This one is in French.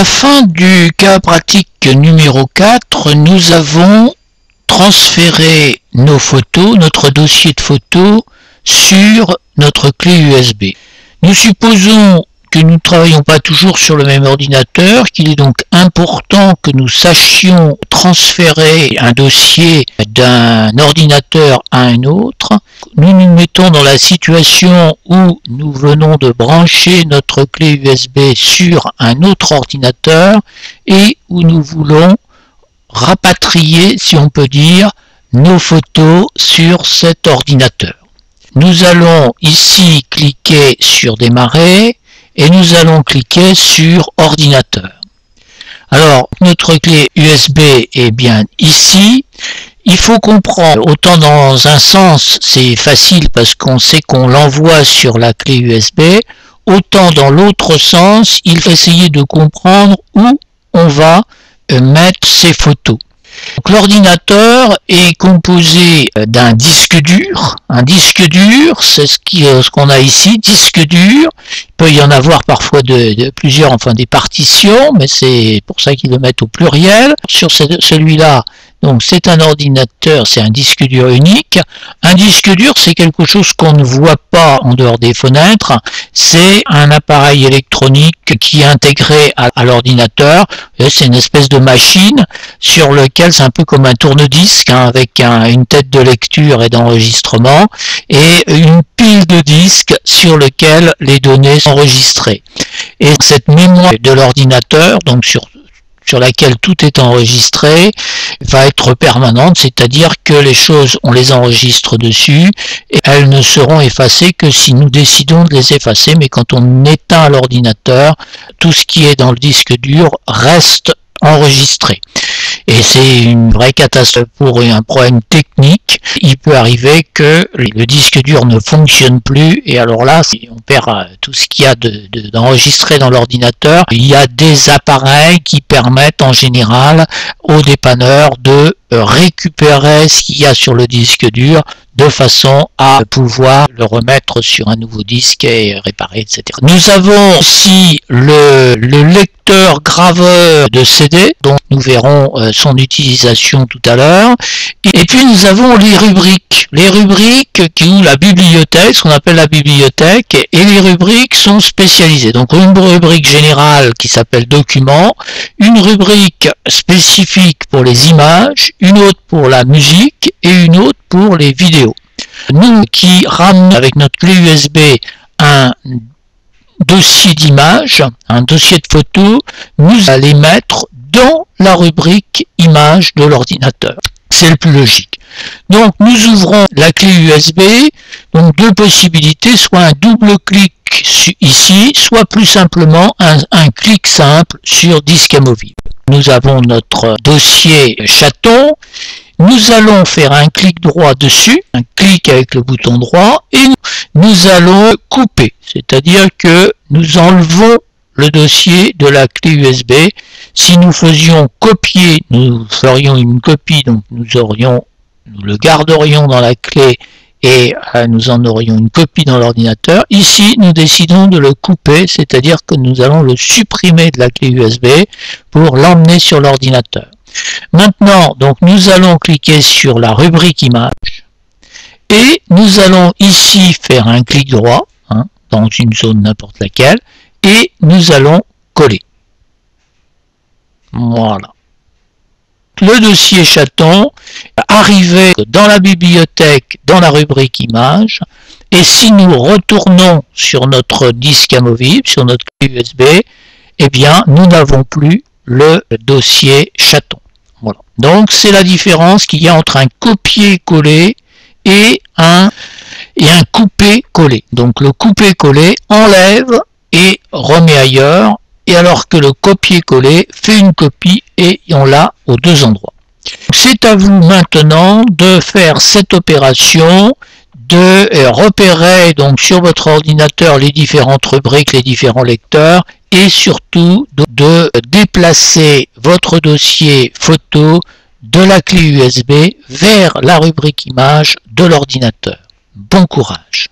la fin du cas pratique numéro 4, nous avons transféré nos photos, notre dossier de photos, sur notre clé USB. Nous supposons que nous ne travaillons pas toujours sur le même ordinateur, qu'il est donc important que nous sachions transférer un dossier d'un ordinateur à un autre. Nous nous mettons dans la situation où nous venons de brancher notre clé USB sur un autre ordinateur et où nous voulons rapatrier, si on peut dire, nos photos sur cet ordinateur. Nous allons ici cliquer sur Démarrer et nous allons cliquer sur Ordinateur. Alors, notre clé USB est bien ici. Il faut comprendre, autant dans un sens c'est facile parce qu'on sait qu'on l'envoie sur la clé USB, autant dans l'autre sens, il faut essayer de comprendre où on va mettre ces photos. L'ordinateur est composé d'un disque dur. Un disque dur, c'est ce qu'on a ici, disque dur. Il peut y en avoir parfois plusieurs, enfin des partitions, mais c'est pour ça qu'ils le mettent au pluriel. Sur celui-là, donc c'est un ordinateur, c'est un disque dur unique. Un disque dur, c'est quelque chose qu'on ne voit pas en dehors des fenêtres. C'est un appareil électronique qui est intégré à l'ordinateur. C'est une espèce de machine sur lequel c'est un peu comme un tourne-disque, hein, avec une tête de lecture et d'enregistrement et une pile de disques sur lequel les données sont enregistrées. Et cette mémoire de l'ordinateur, donc sur laquelle tout est enregistré, va être permanente, c'est-à-dire que les choses, on les enregistre dessus et elles ne seront effacées que si nous décidons de les effacer, mais quand on éteint l'ordinateur, tout ce qui est dans le disque dur reste enregistré. Et c'est une vraie catastrophe pour un problème technique. Il peut arriver que le disque dur ne fonctionne plus et alors là, on perd tout ce qu'il y a d'enregistré dans l'ordinateur. Il y a des appareils qui permettent en général aux dépanneurs de récupérer ce qu'il y a sur le disque dur de façon à pouvoir le remettre sur un nouveau disque et réparer, etc. Nous avons aussi le lecteur graveur de CD, dont nous verrons son utilisation tout à l'heure. Et puis nous avons les rubriques. Les rubriques ou la bibliothèque, ce qu'on appelle la bibliothèque, et les rubriques sont spécialisées. Donc une rubrique générale qui s'appelle Documents, une rubrique spécifique pour les images, une autre pour la musique et une autre pour les vidéos. Nous qui ramenons avec notre clé USB un dossier d'images, un dossier de photos, nous allons les mettre dans la rubrique images de l'ordinateur. C'est le plus logique. Donc nous ouvrons la clé USB, donc deux possibilités, soit un double clic ici, soit plus simplement un clic simple sur disque amovible. Nous avons notre dossier chaton. Nous allons faire un clic droit dessus, un clic avec le bouton droit, et nous allons couper, c'est-à-dire que nous enlevons le dossier de la clé USB. Si nous faisions copier, nous ferions une copie, donc nous le garderions dans la clé et nous en aurions une copie dans l'ordinateur. Ici, nous décidons de le couper, c'est-à-dire que nous allons le supprimer de la clé USB pour l'emmener sur l'ordinateur. Maintenant, donc nous allons cliquer sur la rubrique images et nous allons ici faire un clic droit, hein, dans une zone n'importe laquelle, et nous allons coller. Voilà. Le dossier chaton arrivait dans la bibliothèque, dans la rubrique images, et si nous retournons sur notre disque amovible, sur notre clé USB, eh bien nous n'avons plus le dossier chaton. Voilà. Donc c'est la différence qu'il y a entre un copier-coller et un couper-coller. Donc le couper-coller enlève et remet ailleurs, et alors que le copier-coller fait une copie et on l'a aux deux endroits. C'est à vous maintenant de faire cette opération, de repérer donc sur votre ordinateur les différentes rubriques, les différents lecteurs, et surtout de déplacer votre dossier photo de la clé USB vers la rubrique images de l'ordinateur. Bon courage!